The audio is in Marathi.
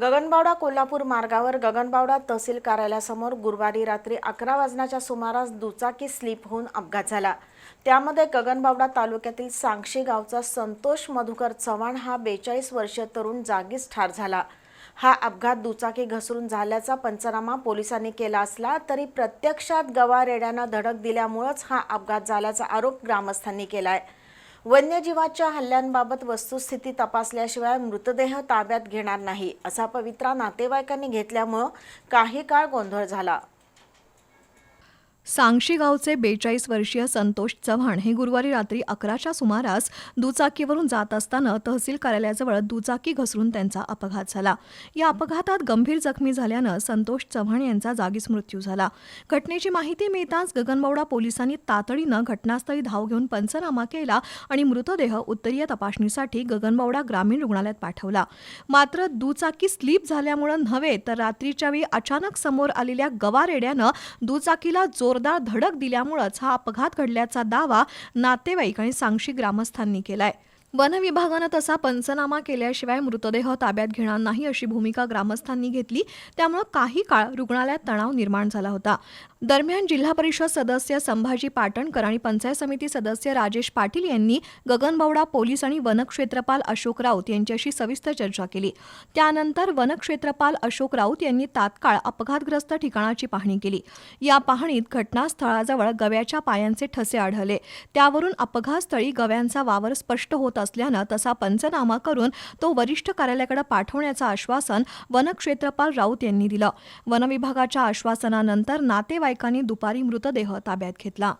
गगनबावडा कोल्हापूर मार्गावर गगनबावडा तहसील कार्यालयासमोर गुरुवारी रात्री 11 वाजण्याच्या सुमारास दुचाकी स्लिप होऊन अपघात झाला। त्यामध्ये गगनबावडा तालुक्यातील सांक्षी गावचा संतोष मधुकर चव्हाण हा 42 वर्षीय तरुण जागीच ठार झाला। हा अपघात दुचाकी घसरून झाल्याचा पंचनामा पोलिसांनी केला असला तरी प्रत्यक्षात गवारेड्याने धडक दिल्यामुळेच हा अपघात झाल्याचा आरोप ग्रामस्थांनी केलाय। वन्यजीवाच्या हल्ल्यांबाबत वस्तुस्थिती तपासल्याशिवाय मृतदेह ताब्यात घेणार नाही असा पवित्रा नातेवाईकांनी घेतल्यामुळे काही काळ गोंधळ झाला। सांक्षी गावचे 42 वर्षीय संतोष चव्हाण हे गुरुवारी रात्री 11च्या सुमारास दुचाकीवरून जात असताना तहसील कार्यालयाजवळ दुचाकी घसरून त्यांचा अपघात झाला। या अपघातात गंभीर जखमी झाल्यानं संतोष चव्हाण यांचा जागीच मृत्यू झाला। घटनेची माहिती मिळताच गगनबावडा पोलिसांनी तातडीनं घटनास्थळी धाव घेऊन पंचनामा केला आणि मृतदेह उत्तरीय तपासणीसाठी गगनबावडा ग्रामीण रुग्णालयात पाठवला। मात्र दुचाकी स्लिप झाल्यामुळे नव्हे तर रात्रीच्या वेळी अचानक समोर आलेल्या गवारेड्यानं दुचाकीला जोरदार धडक दिल्यामुळेच हा अपघात घडल्याचा दावा नातेवाईक आणि सांक्षी ग्रामस्थांनी केलाय। वन विभागानं तसा पंचनामा केल्याशिवाय मृतदेह ताब्यात घेणार नाही अशी भूमिका ग्रामस्थांनी घेतली। त्यामुळे काही काळ रुग्णालयात तणाव निर्माण झाला होता। दरम्यान जिल्हा परिषद सदस्य संभाजी पाटणकर आणि पंचायत समिती सदस्य राजेश पाटील यांनी गगनबावडा पोलीस आणि वनक्षेत्रपाल अशोक राऊत यांच्याशी सविस्तर चर्चा केली। त्यानंतर वनक्षेत्रपाल अशोक राऊत यांनी तात्काळ अपघातग्रस्त ठिकाणाची पाहणी केली। या पाहणीत घटनास्थळाजवळ गव्याच्या पायांचे ठसे आढळले। त्यावरून अपघातस्थळी गव्यांचा वावर स्पष्ट होत असल्यानं तसा पंचनामा करून तो वरिष्ठ कार्यालयाकडे पाठवण्याचं आश्वासन वनक्षेत्रपाल राऊत यांनी दिलं। वन विभागाच्या आश्वासनानंतर नातेवाईकांनी दुपारी मृतदेह ताब्यात घेतला।